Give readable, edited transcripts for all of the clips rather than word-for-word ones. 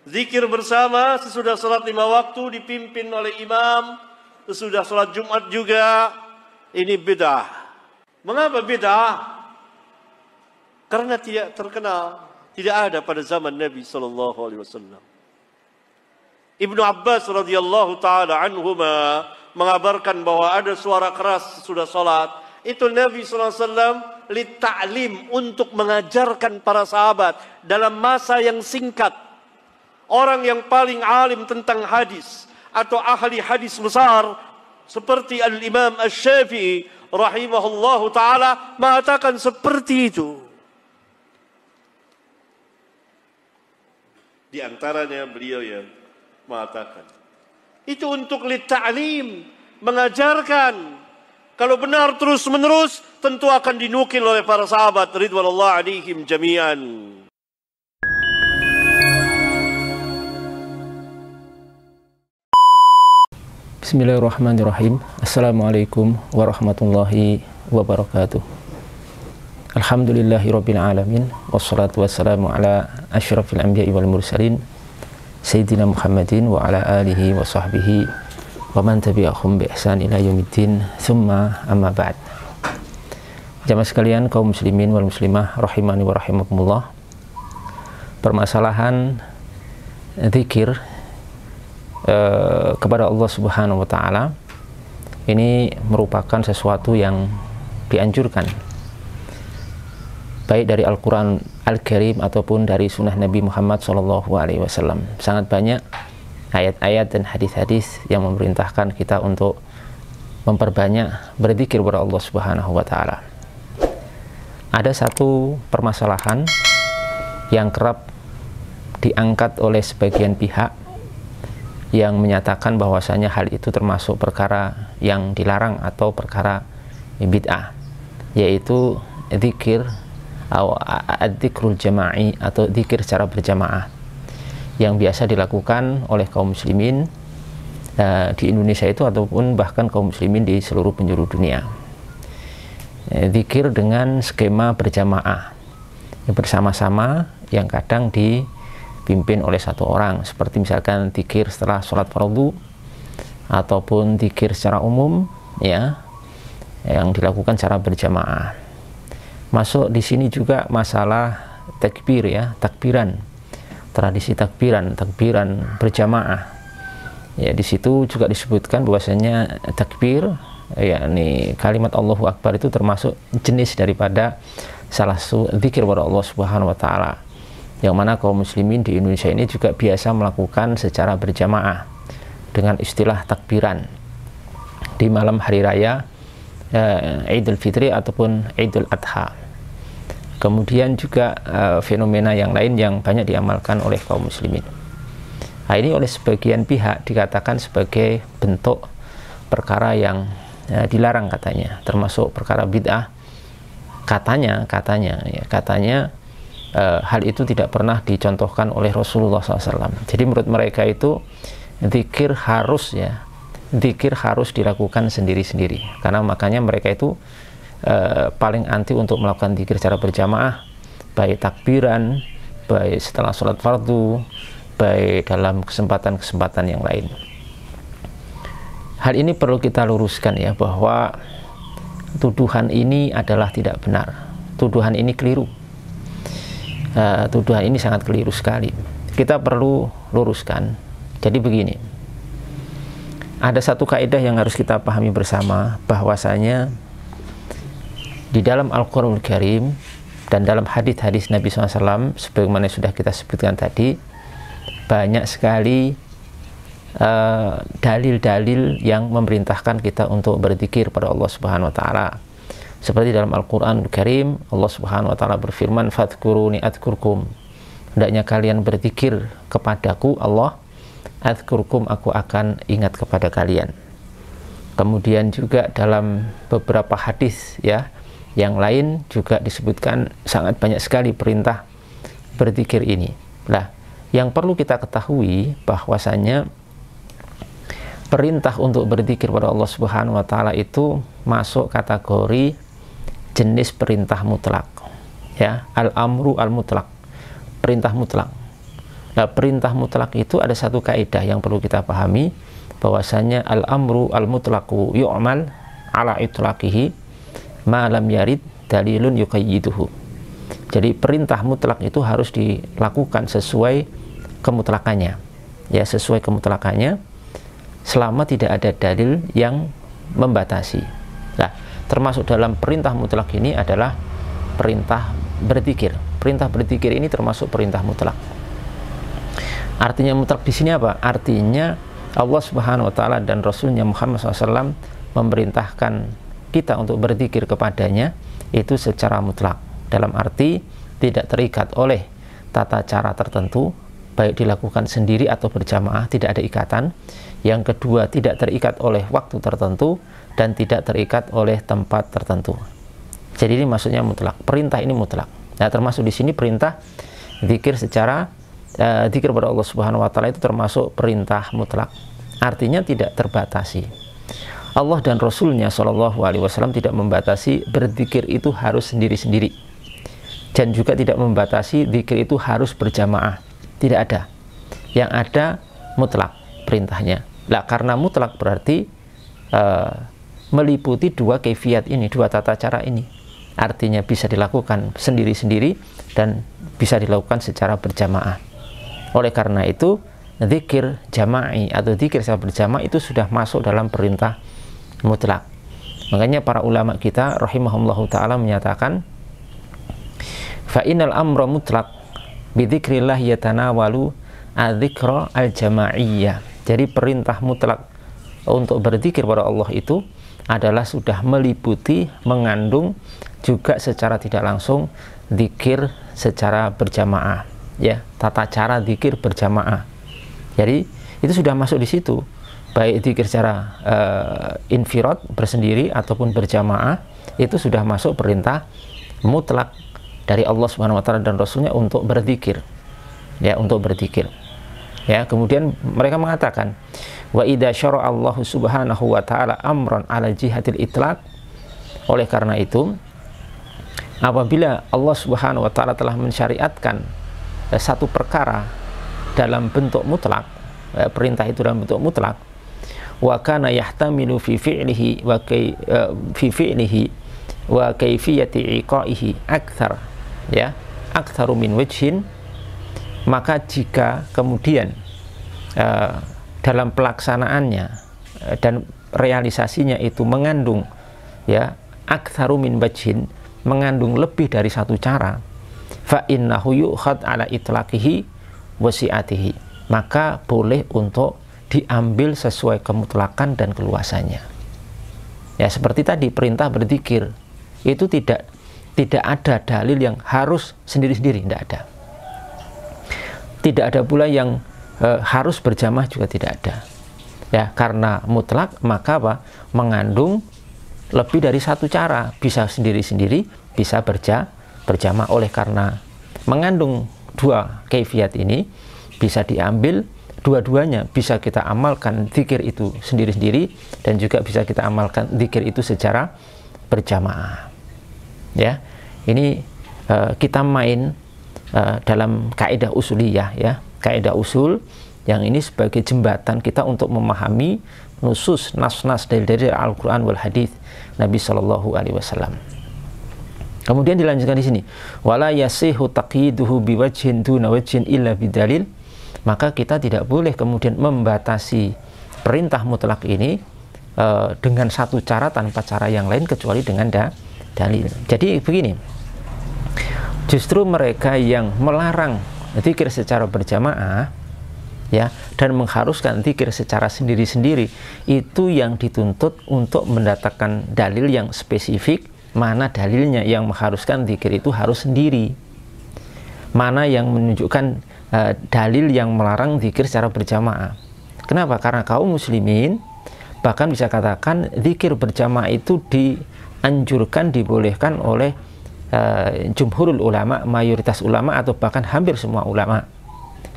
Zikir bersama sesudah sholat 5 waktu dipimpin oleh imam, sesudah sholat Jumat juga, ini bid'ah. Mengapa bid'ah? Karena tidak terkenal, tidak ada pada zaman Nabi SAW. Ibnu Abbas radhiyallahu taala anhuma mengabarkan bahwa ada suara keras sesudah sholat. Itu Nabi SAW litta'lim, untuk mengajarkan para sahabat dalam masa yang singkat. Orang yang paling alim tentang hadis atau ahli hadis besar seperti Al-Imam Asy-Syafi'i rahimahullahu taala mengatakan seperti itu. Di antaranya beliau yang mengatakan itu untuk litta'lim, mengajarkan. Kalau benar terus menerus tentu akan dinukil oleh para sahabat ridwanullah alaihim jami'an. Bismillahirrahmanirrahim. Assalamualaikum warahmatullahi wabarakatuh. Alhamdulillahirabbil alamin, wassalatu wassalamu ala asyrafil anbiya'i wal mursalin sayyidina Muhammadin wa ala alihi wa sahbihi wa man tabi'ahum bi ihsan ila yaumiddin, tsumma amma ba'd. Jamaah sekalian, kaum muslimin wal muslimah rahimani wa rahimakumullah. Permasalahan zikir kepada Allah Subhanahu wa taala ini merupakan sesuatu yang dianjurkan baik dari Al-Qur'an Al-Karim ataupun dari sunnah Nabi Muhammad SAW. Sangat banyak ayat-ayat dan hadis-hadis yang memerintahkan kita untuk memperbanyak berzikir kepada Allah Subhanahu wa taala. Ada satu permasalahan yang kerap diangkat oleh sebagian pihak yang menyatakan bahwasanya hal itu termasuk perkara yang dilarang atau perkara bid'ah, yaitu zikir atau dzikrul jama'i atau zikir secara berjamaah yang biasa dilakukan oleh kaum muslimin di Indonesia itu ataupun bahkan kaum muslimin di seluruh penjuru dunia. Zikir dengan skema berjamaah bersama-sama yang kadang dipimpin oleh satu orang, seperti misalkan zikir setelah sholat fardu ataupun zikir secara umum ya yang dilakukan secara berjamaah. Masuk di sini juga masalah takbir ya, takbiran, tradisi takbiran berjamaah. Ya, di situ juga disebutkan bahwasanya takbir yakni kalimat Allahu Akbar itu termasuk jenis daripada salah satu zikir kepada Allah Subhanahu wa taala, yang mana kaum muslimin di Indonesia ini juga biasa melakukan secara berjamaah dengan istilah takbiran di malam hari raya Idul Fitri ataupun Idul Adha. Kemudian juga fenomena yang lain yang banyak diamalkan oleh kaum muslimin. Nah, ini oleh sebagian pihak dikatakan sebagai bentuk perkara yang dilarang katanya, termasuk perkara bid'ah. Katanya hal itu tidak pernah dicontohkan oleh Rasulullah SAW. Jadi menurut mereka itu zikir harus dilakukan sendiri-sendiri. Karena makanya mereka itu paling anti untuk melakukan zikir secara berjamaah, baik takbiran, baik setelah sholat fardu, baik dalam kesempatan-kesempatan yang lain. Hal ini perlu kita luruskan ya, bahwa tuduhan ini adalah tidak benar. Tuduhan ini keliru. Tuduhan ini sangat keliru sekali. Kita perlu luruskan. Jadi begini, ada satu kaidah yang harus kita pahami bersama, bahwasanya di dalam Al-Qur'anul Karim dan dalam hadis-hadis Nabi SAW sebagaimana sudah kita sebutkan tadi, banyak sekali dalil-dalil yang memerintahkan kita untuk berzikir pada Allah Subhanahu wa taala. Seperti dalam Al-Qur'anul Karim, Allah Subhanahu wa taala berfirman, "Fadhkuruni adzkurkum." Hendaknya kalian berzikir kepadaku Allah, adzkurkum, aku akan ingat kepada kalian. Kemudian juga dalam beberapa hadis ya yang lain juga disebutkan sangat banyak sekali perintah berzikir ini. Nah, yang perlu kita ketahui bahwasanya perintah untuk berzikir pada Allah Subhanahu wa taala itu masuk kategori jenis perintah mutlak. Ya, al-amru al-mutlak. Perintah mutlak. Nah, perintah mutlak itu ada satu kaidah yang perlu kita pahami, bahwasanya al-amru al-mutlaqu yu'mal ala itlaqihi ma lam yarid dalilun yuqayyiduhu. Jadi perintah mutlak itu harus dilakukan sesuai kemutlakannya. Ya, sesuai kemutlakannya selama tidak ada dalil yang membatasi. Nah, termasuk dalam perintah mutlak ini adalah perintah berzikir. Perintah berzikir ini termasuk perintah mutlak. Artinya mutlak di sini apa? Artinya Allah Subhanahu wa taala dan Rasulnya Muhammad SAW memerintahkan kita untuk berzikir kepadanya itu secara mutlak, dalam arti tidak terikat oleh tata cara tertentu, baik dilakukan sendiri atau berjamaah, tidak ada ikatan. Yang kedua, tidak terikat oleh waktu tertentu dan tidak terikat oleh tempat tertentu. Jadi ini maksudnya mutlak. Perintah ini mutlak. Nah, termasuk di sini perintah zikir secara zikir kepada Allah Subhanahu wa taala itu termasuk perintah mutlak. Artinya tidak terbatasi. Allah dan Rasulnya Shallallahu Alaihi Wasallam tidak membatasi berzikir itu harus sendiri-sendiri, dan juga tidak membatasi zikir itu harus berjamaah. Tidak ada. Yang ada mutlak perintahnya. Lah, karena mutlak berarti meliputi dua kaifiat ini, dua tata cara ini. Artinya bisa dilakukan sendiri-sendiri dan bisa dilakukan secara berjamaah. Oleh karena itu, zikir jama'i atau zikir secara berjamaah itu sudah masuk dalam perintah mutlak. Makanya para ulama kita rahimahumullahu ta'ala menyatakan, fa innal amra mutlak bidzikrillah yatanawalu adzikra al-jama'iyyah. Jadi perintah mutlak untuk berzikir pada Allah itu adalah sudah meliputi, mengandung juga secara tidak langsung zikir secara berjamaah, ya, tata cara zikir berjamaah. Jadi itu sudah masuk di situ, baik zikir secara infirad bersendiri ataupun berjamaah, itu sudah masuk perintah mutlak dari Allah Subhanahu wa taala dan Rasulnya untuk berzikir, ya, untuk berzikir. Ya, kemudian mereka mengatakan, wa idza syara'a Allah Subhanahu wa taala amran ala jihatil itlaq. Oleh karena itu, apabila Allah Subhanahu wa taala telah mensyariatkan satu perkara dalam bentuk mutlak, perintah itu dalam bentuk mutlak, wa kana yahtamilu fi fi'lihi wa kayfiyati iqaihi akthar, ya, aktsaru min wajhin, maka jika kemudian dalam pelaksanaannya dan realisasinya itu mengandung, ya, aktsaru min wajhin, mengandung lebih dari satu cara, fa innahu yu'khad ala itlaqihi wa si'atihi, maka boleh untuk diambil sesuai kemutlakan dan keluasannya. Ya, seperti tadi perintah berzikir itu tidak ada dalil yang harus sendiri-sendiri, tidak ada. Tidak ada pula yang harus berjamaah, juga tidak ada. Ya, karena mutlak maka apa? Mengandung lebih dari satu cara, bisa sendiri-sendiri, bisa berjamaah. Oleh karena mengandung dua kaifiat ini, bisa diambil dua-duanya, bisa kita amalkan zikir itu sendiri-sendiri dan juga bisa kita amalkan zikir itu secara berjamaah. Ya, ini kita main dalam kaidah usuliyah, ya, kaidah usul yang ini sebagai jembatan kita untuk memahami nusus nas-nas dari Al-Quran wal Hadis Nabi Shallallahu Alaihi Wasallam. Kemudian dilanjutkan di sini, wala yasihu taqyiduhu biwajhin duna wajhin illa bidalil, maka kita tidak boleh kemudian membatasi perintah mutlak ini dengan satu cara tanpa cara yang lain kecuali dengan dalil. Jadi begini, justru mereka yang melarang zikir secara berjamaah, ya, dan mengharuskan zikir secara sendiri-sendiri, itu yang dituntut untuk mendatangkan dalil yang spesifik. Mana dalilnya yang mengharuskan zikir itu harus sendiri, mana yang menunjukkan dalil yang melarang zikir secara berjamaah. Kenapa? Karena kaum muslimin bahkan bisa katakan zikir berjamaah itu dianjurkan, dibolehkan oleh jumhurul ulama, mayoritas ulama atau bahkan hampir semua ulama.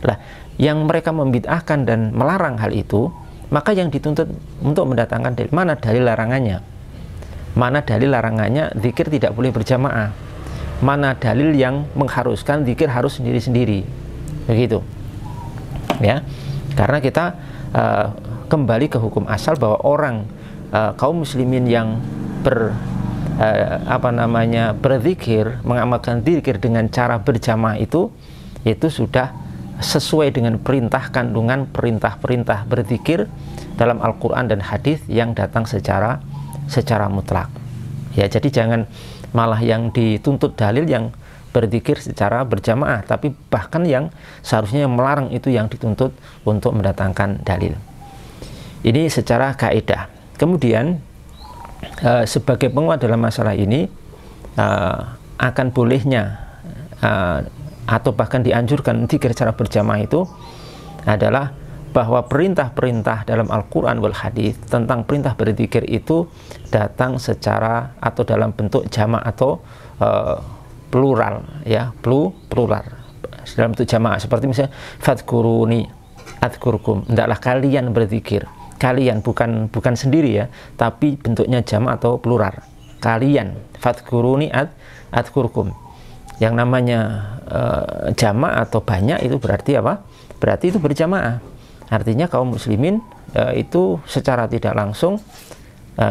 Lah, yang mereka membid'ahkan dan melarang hal itu, maka yang dituntut untuk mendatangkan dalil, mana dalil larangannya? Mana dalil larangannya zikir tidak boleh berjamaah? Mana dalil yang mengharuskan zikir harus sendiri-sendiri? Begitu. ya, karena kita kembali ke hukum asal bahwa orang kaum muslimin yang berzikir, mengamalkan zikir dengan cara berjamaah itu sudah sesuai dengan perintah kandungan perintah-perintah berzikir dalam Al-Quran dan hadis yang datang secara mutlak. Ya, jadi jangan malah yang dituntut dalil yang berzikir secara berjamaah, tapi bahkan yang seharusnya yang melarang itu yang dituntut untuk mendatangkan dalil. Ini secara kaidah. Kemudian sebagai penguat dalam masalah ini, akan bolehnya atau bahkan dianjurkan zikir secara berjamaah itu adalah bahwa perintah-perintah dalam Al-Quran wal hadis tentang perintah berzikir itu datang secara atau dalam bentuk jamak atau plural, ya, plural dalam bentuk jamak, seperti misalnya fadkuruni adkurkum, hendaklah kalian berzikir. Kalian bukan sendiri ya, tapi bentuknya jamak atau plural. Kalian, fadkuruni adkurkum. Yang namanya jamak atau banyak itu berarti apa? Berarti itu berjamaah. Artinya kaum muslimin itu secara tidak langsung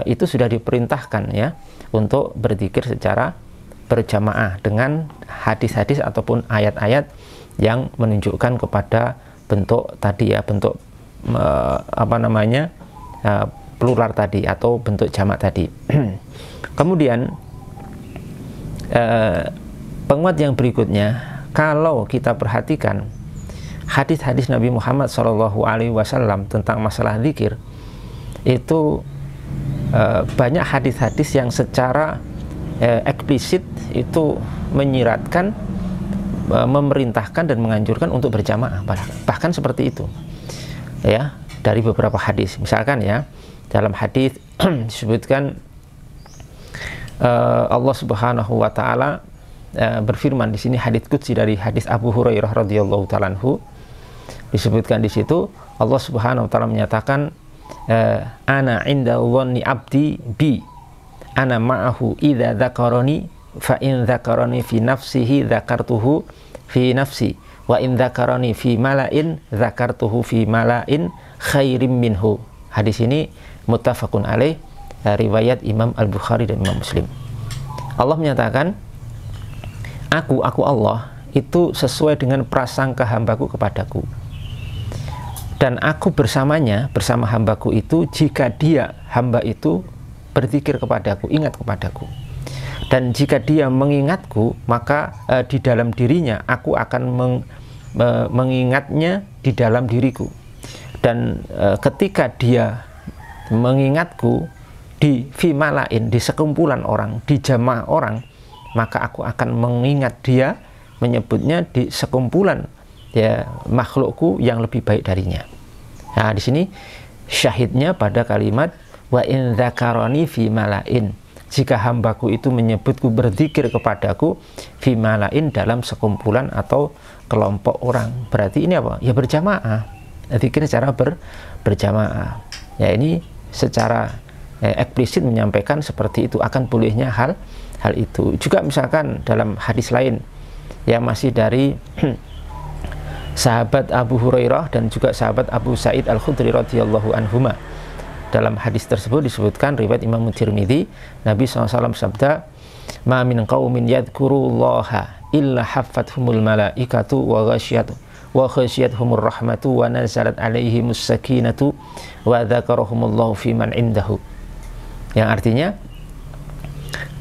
itu sudah diperintahkan ya untuk berzikir secara berjamaah dengan hadis-hadis ataupun ayat-ayat yang menunjukkan kepada bentuk tadi ya, bentuk plural tadi atau bentuk jamak tadi. Kemudian penguat yang berikutnya, kalau kita perhatikan hadis-hadis Nabi Muhammad SAW tentang masalah zikir, itu banyak hadis-hadis yang secara eksplisit itu menyiratkan, memerintahkan dan menganjurkan untuk berjamaah, bahkan seperti itu. Ya, dari beberapa hadis, misalkan ya, dalam hadis disebutkan Allah Subhanahu wa taala berfirman di sini, hadits qudsi dari hadis Abu Hurairah radhiyallahu taala anhu, disebutkan di situ Allah Subhanahu wa taala menyatakan, ana inda dhanni abdi bi ana ma'ahu idza dzakarani fa in dzakarani fi nafsihi dzakartuhu fi nafsi wa in dzakarani fi mala'in dzakartuhu fi mala'in khairim minhu. Hadis ini muttafaqun alaih, riwayat Imam Al-Bukhari dan Imam Muslim. Allah menyatakan, aku Allah itu sesuai dengan prasangka hambaku kepadaku, dan aku bersamanya, bersama hambaku itu, jika dia, hamba itu, berzikir kepadaku, ingat kepadaku. Dan jika dia mengingatku, maka di dalam dirinya aku akan mengingatnya di dalam diriku. Dan ketika dia mengingatku di fimalain, di sekumpulan orang, di jamaah orang, maka aku akan mengingat dia, menyebutnya di sekumpulan ya makhlukku yang lebih baik darinya. Nah, di sini syahidnya pada kalimat wa in dzakarani fi malain, jika hambaku itu menyebutku, berzikir kepadaku, fi malain, dalam sekumpulan atau kelompok orang. Berarti ini apa? Ya berjamaah, zikir secara berjamaah. Ya, ini secara eksplisit menyampaikan seperti itu, akan bolehnya hal itu. Juga misalkan dalam hadis lain yang masih dari sahabat Abu Hurairah dan juga sahabat Abu Sa'id Al-Khudri radhiyallahu anhuma. Dalam hadis tersebut disebutkan, riwayat Imam Tirmidzi, Nabi SAW sabda, ma min qaumin yadhkurullaha illa haffathumul malaikatu wa ghasyiyatuhumur rahmatu wa nazalat alaihimus sakinatu wa dzakarahumullahu fi man indahu. Yang artinya,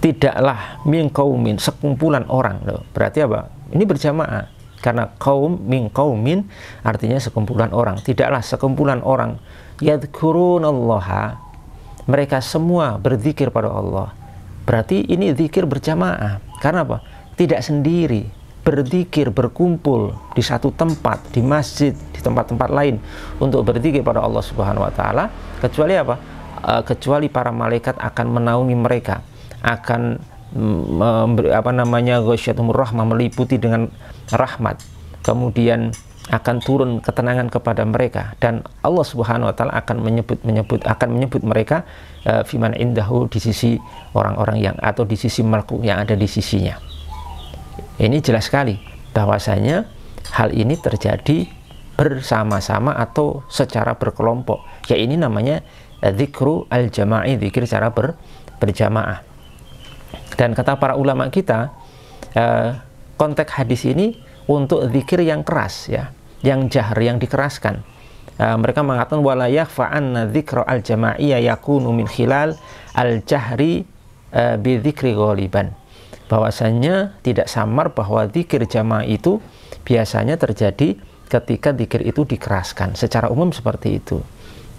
tidaklah min qaumin, sekumpulan orang. Loh, berarti apa? Ini berjamaah, karena kaum, min qaumin artinya sekumpulan orang. Tidaklah sekumpulan orang yadhkurunallaha, mereka semua berzikir pada Allah. Berarti ini zikir berjamaah. Karena apa? Tidak sendiri, berzikir, berkumpul di satu tempat, di masjid, di tempat-tempat lain untuk berzikir pada Allah Subhanahu wa taala, kecuali apa? Kecuali para malaikat akan menaungi mereka, akan ghasyiyatuhumur rahmah, meliputi dengan rahmat, kemudian akan turun ketenangan kepada mereka, dan Allah Subhanahu wa taala akan menyebut mereka fiman indahu, di sisi orang-orang yang, atau di sisi makhluk yang ada di sisinya. Ini jelas sekali bahwasanya hal ini terjadi bersama-sama atau secara berkelompok. Ya, ini namanya dzikru al-jama'i, zikir secara berjamaah. Dan kata para ulama kita, konteks hadis ini untuk zikir yang keras, ya, yang jahr, yang dikeraskan. Mereka mengatakan wala yakhfa anna dzikra al-jama'iyya yakunu min khilal al-jahri bi dzikri ghaliban. Bahwasanya tidak samar bahwa zikir jamaah itu biasanya terjadi ketika zikir itu dikeraskan. Secara umum seperti itu.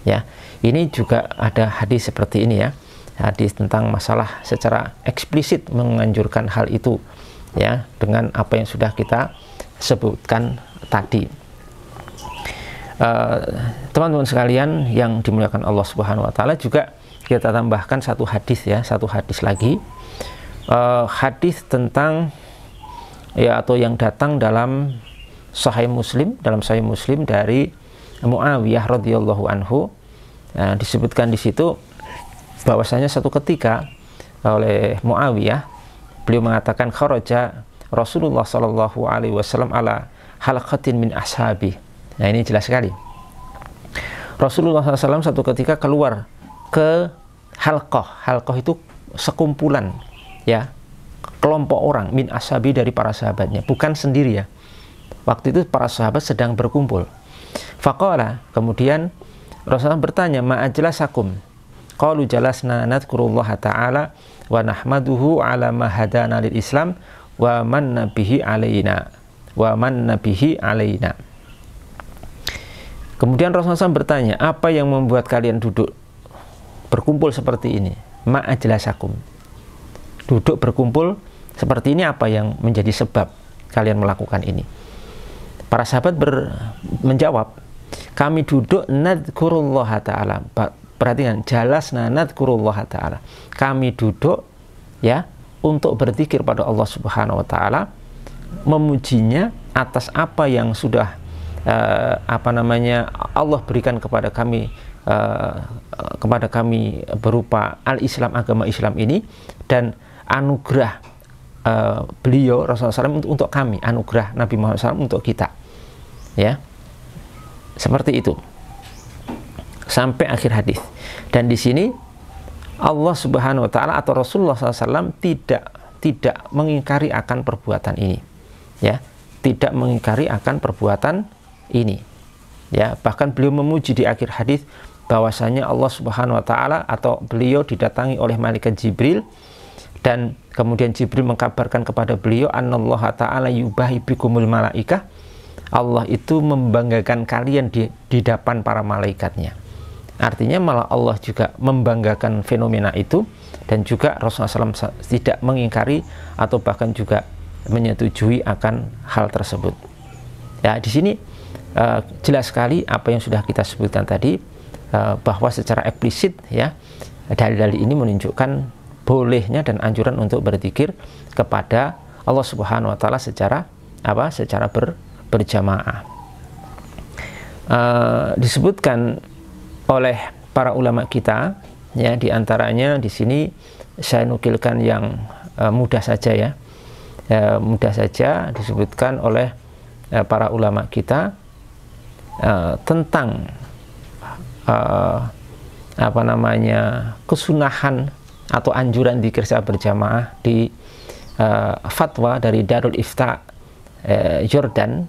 Ya, ini juga ada hadis seperti ini, ya. Hadis tentang masalah secara eksplisit menganjurkan hal itu, ya, dengan apa yang sudah kita sebutkan tadi. Teman-teman sekalian yang dimuliakan Allah Subhanahu wa taala, juga kita tambahkan satu hadis, ya, satu hadis lagi. Hadis tentang, ya, atau yang datang dalam Sahih Muslim, dari Muawiyah radhiyallahu anhu. Disebutkan di situ bahwasanya satu ketika oleh Muawiyah, beliau mengatakan kharaja Rasulullah sallallahu alaihi wasallam ala halaqatin min ashabi. Nah, ini jelas sekali. Rasulullah SAW satu ketika keluar ke halqah. Halqah itu sekumpulan, ya, kelompok orang min ashabi, dari para sahabatnya, bukan sendiri, ya. Waktu itu para sahabat sedang berkumpul. Faqala, kemudian Rasulullah bertanya, ma'ajlasakum? Qalu jalasna nadhkurullaha ta'ala wa nahmaduhu ala ma hadana lil Islam wa man nabihi alaina. Kemudian Rasulullah SAW bertanya, apa yang membuat kalian duduk berkumpul seperti ini? Ma'ajlasakum. Duduk berkumpul seperti ini, apa yang menjadi sebab kalian melakukan ini? Para sahabat menjawab, kami duduk nadhkurullaha ta'ala. Perhatikan, jalasna nadhkurullaha ta'ala. Kami duduk, ya, untuk berzikir pada Allah Subhanahu wa taala, memujinya atas apa yang sudah Allah berikan kepada kami berupa al-Islam, agama Islam ini, dan anugerah beliau Rasulullah SAW untuk kami, anugerah Nabi Muhammad SAW untuk kita, ya, seperti itu sampai akhir hadis. Dan di sini Allah Subhanahu wa taala atau Rasulullah SAW tidak mengingkari akan perbuatan ini, ya, tidak mengingkari akan perbuatan ini, ya. Bahkan beliau memuji di akhir hadis bahwasanya Allah Subhanahu wa taala atau beliau didatangi oleh malaikat Jibril, dan kemudian Jibril mengkabarkan kepada beliau annallaha ta'ala yubahi bikumul malaikah, Allah itu membanggakan kalian di depan para malaikatnya. Artinya malah Allah juga membanggakan fenomena itu, dan juga Rasulullah SAW tidak mengingkari atau bahkan juga menyetujui akan hal tersebut. Ya, di sini jelas sekali apa yang sudah kita sebutkan tadi, bahwa secara eksplisit, ya, dalil-dalil ini menunjukkan bolehnya dan anjuran untuk berzikir kepada Allah Subhanahu wa taala secara berjamaah. Disebutkan oleh para ulama kita, ya, diantaranya di sini saya nukilkan yang mudah saja, ya, mudah saja disebutkan oleh para ulama kita tentang kesunahan atau anjuran zikir secara berjamaah di fatwa dari Darul Ifta Jordan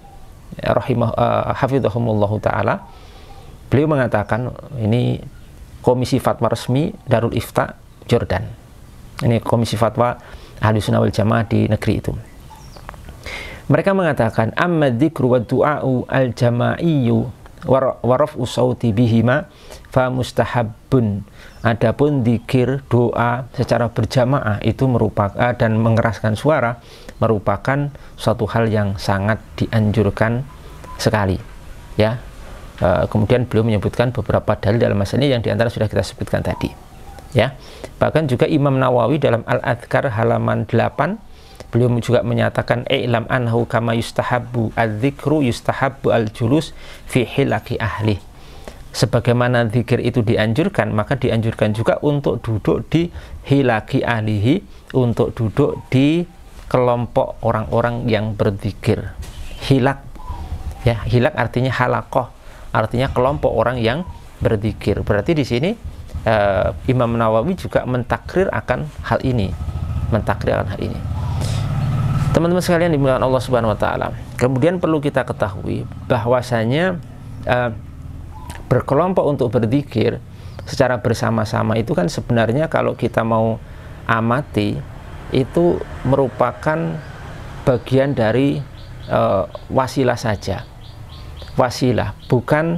hafizahumullahu taala. Beliau mengatakan, ini komisi fatwa resmi Darul Ifta Jordan, ini komisi fatwa Ahlussunnah wal Jamaah di negeri itu. Mereka mengatakan amma dzikru wa du'a'u al-jama'iyyu wa raf'u sauti bihima fa mustahabbun. Adapun zikir, doa secara berjamaah itu merupakan dan mengeraskan suara merupakan suatu hal yang sangat dianjurkan sekali, ya. Kemudian beliau menyebutkan beberapa dalil dalam masalah ini yang diantara sudah kita sebutkan tadi, ya. Bahkan juga Imam Nawawi dalam Al-Adhkar halaman 8 beliau juga menyatakan i'lam anhu kama yustahabbu adzikru yustahabbu al-julus fi hilaki ahli. Sebagaimana zikir itu dianjurkan, maka dianjurkan juga untuk duduk di hilaki ahlihi, untuk duduk di kelompok orang-orang yang berzikir. Hilak Ya, hilak artinya halaqah, artinya kelompok orang yang berzikir. Berarti di sini Imam Nawawi juga mentakrir akan hal ini, Teman-teman sekalian dimuliakan Allah Subhanahu wa taala. Kemudian perlu kita ketahui bahwasanya berkelompok untuk berzikir secara bersama-sama itu kan sebenarnya kalau kita mau amati itu merupakan bagian dari wasilah saja. Wasilah, bukan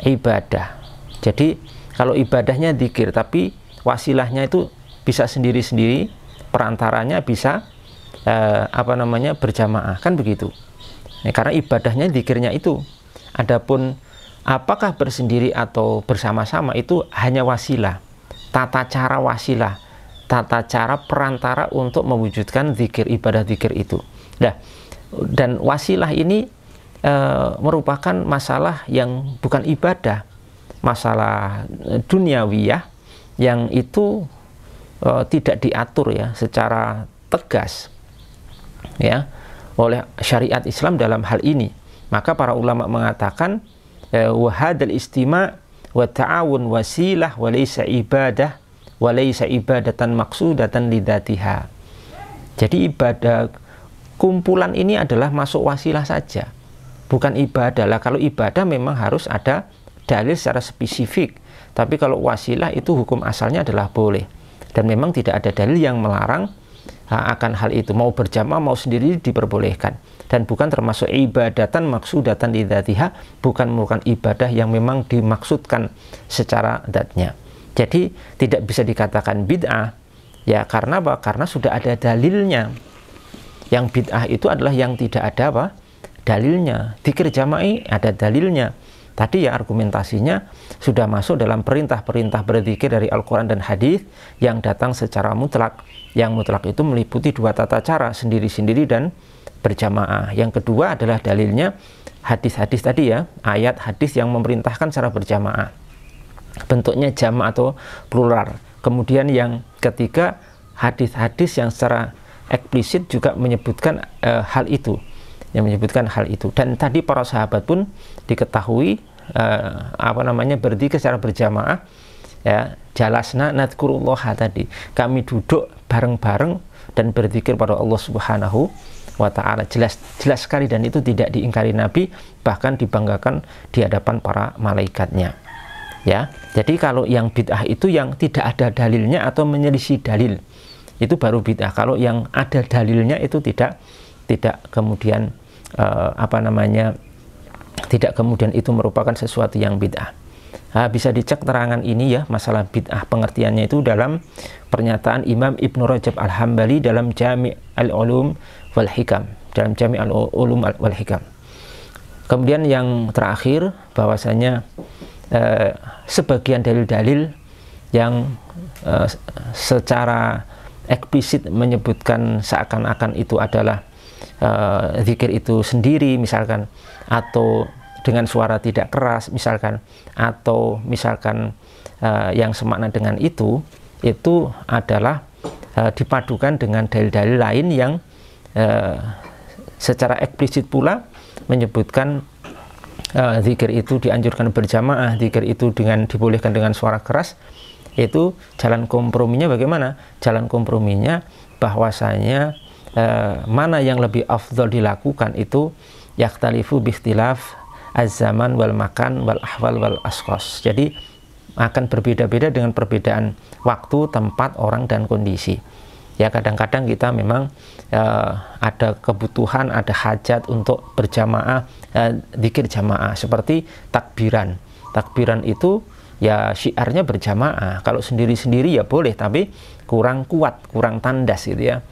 ibadah. Jadi kalau ibadahnya zikir, tapi wasilahnya itu bisa sendiri-sendiri, perantaranya bisa berjamaah, kan begitu. Karena ibadahnya zikirnya itu. Adapun apakah bersendiri atau bersama-sama itu hanya wasilah, tata cara wasilah, tata cara perantara untuk mewujudkan zikir, ibadah zikir itu. Nah, dan wasilah ini merupakan masalah yang bukan ibadah, masalah duniawiyah yang itu tidak diatur ya secara tegas ya oleh syariat Islam dalam hal ini. Maka para ulama mengatakan wa hadzal istima' wa ta'awun wasilah wa laysa ibadah wa laysa ibadatan maqsudatan lidzatiha. Jadi ibadah kumpulan ini adalah masuk wasilah saja, bukan ibadah. Lah kalau ibadah memang harus ada dalil secara spesifik, tapi kalau wasilah itu hukum asalnya adalah boleh, dan memang tidak ada dalil yang melarang akan hal itu. Mau berjamaah mau sendiri diperbolehkan, dan bukan termasuk ibadatan maksudatan lidzatiha, bukan merupakan ibadah yang memang dimaksudkan secara zatnya. Jadi tidak bisa dikatakan bid'ah ya, karena apa? Karena sudah ada dalilnya. Yang bid'ah itu adalah yang tidak ada dalilnya. Dzikir jama'i ada dalilnya. Tadi ya argumentasinya sudah masuk dalam perintah-perintah berzikir dari Al-Quran dan hadis yang datang secara mutlak. Yang mutlak itu meliputi dua tata cara, sendiri-sendiri dan berjamaah. Yang kedua adalah dalilnya hadis-hadis tadi ya, ayat hadis yang memerintahkan secara berjamaah. Bentuknya jama' atau plural. Kemudian yang ketiga, hadis-hadis yang secara eksplisit juga menyebutkan hal itu. Dan tadi para sahabat pun diketahui berzikir secara berjamaah ya, jalasna nadkurullah tadi, kami duduk bareng-bareng dan berzikir pada Allah Subhanahu wa taala. Jelas sekali, dan itu tidak diingkari Nabi, bahkan dibanggakan di hadapan para malaikatnya ya. Jadi kalau yang bid'ah itu yang tidak ada dalilnya atau menyelisih dalil, itu baru bid'ah. Kalau yang ada dalilnya itu tidak kemudian tidak kemudian itu merupakan sesuatu yang bid'ah. Bisa dicek terangan ini ya, masalah bid'ah pengertiannya itu dalam pernyataan Imam Ibnu Rajab Al-Hambali dalam Jami' Al-Ulum wal Hikam, Kemudian yang terakhir, bahwasanya sebagian dalil-dalil yang secara eksplisit menyebutkan seakan-akan itu adalah zikir itu sendiri misalkan, atau dengan suara tidak keras misalkan, atau misalkan yang semakna dengan itu adalah dipadukan dengan dalil-dalil lain yang secara eksplisit pula menyebutkan zikir itu dianjurkan berjamaah, zikir itu dibolehkan dengan suara keras. Itu jalan komprominya bagaimana? Jalan komprominya bahwasanya mana yang lebih afdal dilakukan itu yakhtalifu bikhtilaf az-zaman wal makan wal ahwal wal asqas. Jadi akan berbeda-beda dengan perbedaan waktu, tempat, orang dan kondisi. Ya, kadang-kadang kita memang ada kebutuhan, ada hajat untuk berjamaah, zikir jamaah, seperti takbiran. Takbiran itu ya syiarnya berjamaah. Kalau sendiri-sendiri ya boleh, tapi kurang kuat, kurang tandas gitu ya.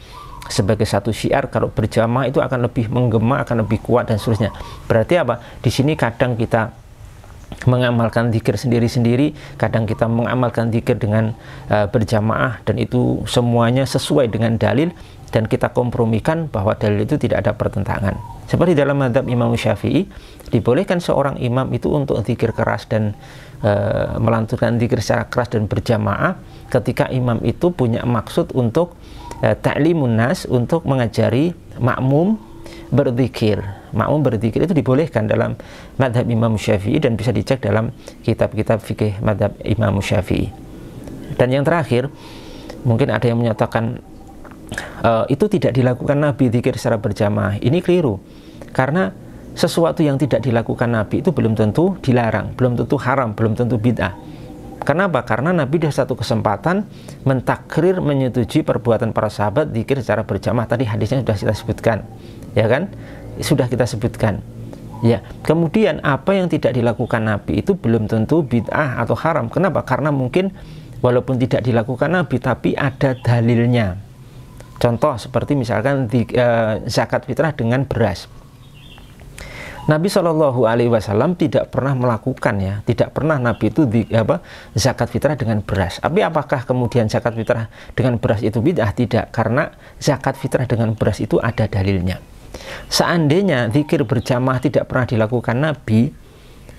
Sebagai satu syiar, kalau berjamaah itu akan lebih menggema, akan lebih kuat dan seterusnya. Berarti apa? Di sini kadang kita mengamalkan zikir sendiri-sendiri, kadang kita mengamalkan zikir dengan berjamaah, dan itu semuanya sesuai dengan dalil, dan kita kompromikan bahwa dalil itu tidak ada pertentangan. Seperti dalam mazhab Imam Syafi'i, dibolehkan seorang imam itu untuk zikir keras dan melantunkan zikir secara keras dan berjamaah ketika imam itu punya maksud untuk ta'limun nas, untuk mengajari makmum berzikir, makmum berzikir itu dibolehkan dalam madhab Imam Syafi'i dan bisa dicek dalam kitab-kitab fikih madhab Imam Syafi'i. Dan yang terakhir, mungkin ada yang menyatakan itu tidak dilakukan Nabi zikir secara berjamaah. Ini keliru, karena sesuatu yang tidak dilakukan Nabi itu belum tentu dilarang, belum tentu haram, belum tentu bid'ah. Kenapa? Karena Nabi di satu kesempatan mentakrir, menyetujui perbuatan para sahabat zikir secara berjamaah. Tadi hadisnya sudah kita sebutkan, ya kan? Sudah kita sebutkan. Ya, kemudian apa yang tidak dilakukan Nabi itu belum tentu bid'ah atau haram. Kenapa? Karena mungkin walaupun tidak dilakukan Nabi, tapi ada dalilnya. Contoh seperti misalkan zakat fitrah dengan beras. Nabi SAW tidak pernah melakukan, ya, tidak pernah Nabi itu zakat fitrah dengan beras. Tapi apakah kemudian zakat fitrah dengan beras itu bid'ah? Tidak, karena zakat fitrah dengan beras itu ada dalilnya. Seandainya zikir berjamaah tidak pernah dilakukan Nabi,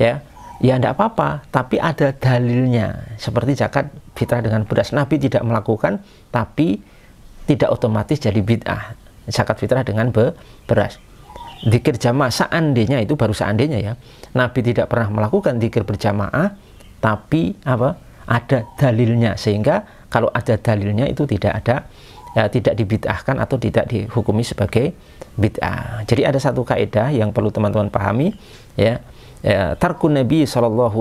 ya tidak apa-apa, tapi ada dalilnya. Seperti zakat fitrah dengan beras, Nabi tidak melakukan, tapi tidak otomatis jadi bid'ah. Zakat fitrah dengan beras. Zikir jamaah seandainya, itu baru seandainya ya, Nabi tidak pernah melakukan zikir berjamaah, tapi ada dalilnya, sehingga kalau ada dalilnya itu tidak ada, ya, tidak dibid'ahkan atau tidak dihukumi sebagai bid'ah. Jadi ada satu kaidah yang perlu teman-teman pahami, ya, tarkun Nabi SAW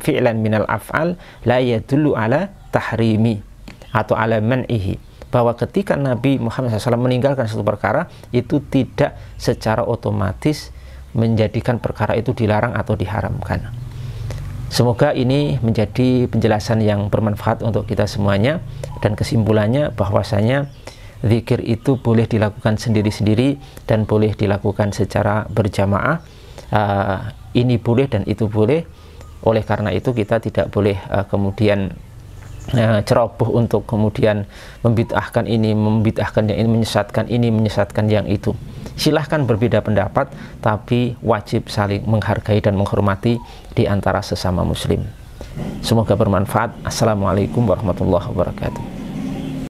fi'lan minal af'al la yadullu ala tahrimi atau ala man'ihi, bahwa ketika Nabi Muhammad SAW meninggalkan satu perkara itu tidak secara otomatis menjadikan perkara itu dilarang atau diharamkan. Semoga ini menjadi penjelasan yang bermanfaat untuk kita semuanya, dan kesimpulannya bahwasanya zikir itu boleh dilakukan sendiri-sendiri dan boleh dilakukan secara berjamaah. Ini boleh dan itu boleh. Oleh karena itu kita tidak boleh kemudian ceroboh untuk kemudian membid'ahkan ini, membid'ahkan yang ini, menyesatkan yang itu. Silahkan berbeda pendapat, tapi wajib saling menghargai dan menghormati di antara sesama muslim. Semoga bermanfaat. Assalamualaikum warahmatullahi wabarakatuh.